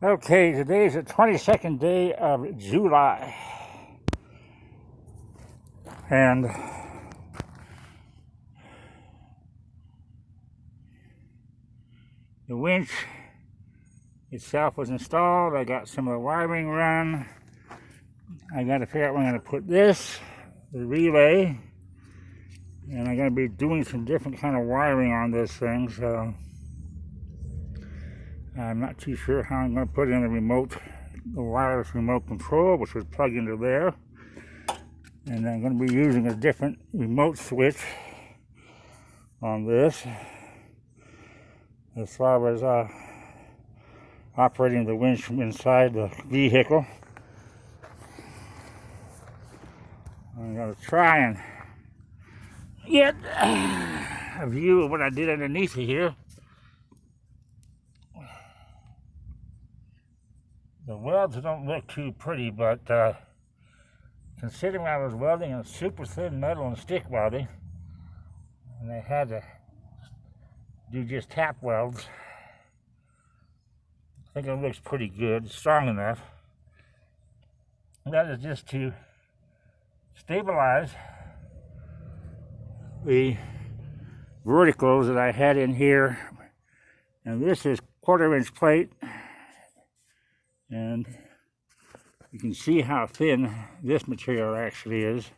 Okay, today is the 22nd day of July, and the winch itself was installed. I got some of the wiring run. I got to figure out where I'm going to put this, the relay, and I'm going to be doing some different kind of wiring on this thing, so I'm not too sure how I'm going to put in the wireless remote control, which would plug into there. And I'm going to be using a different remote switch on this as far as operating the winch from inside the vehicle. I'm going to try and get a view of what I did underneath here. The welds don't look too pretty, but considering I was welding in super thin metal and stick welding, and I had to do just tap welds, I think it looks pretty good, strong enough. That is just to stabilize the verticals that I had in here. And this is 1/4-inch plate, and you can see how thin this material actually is.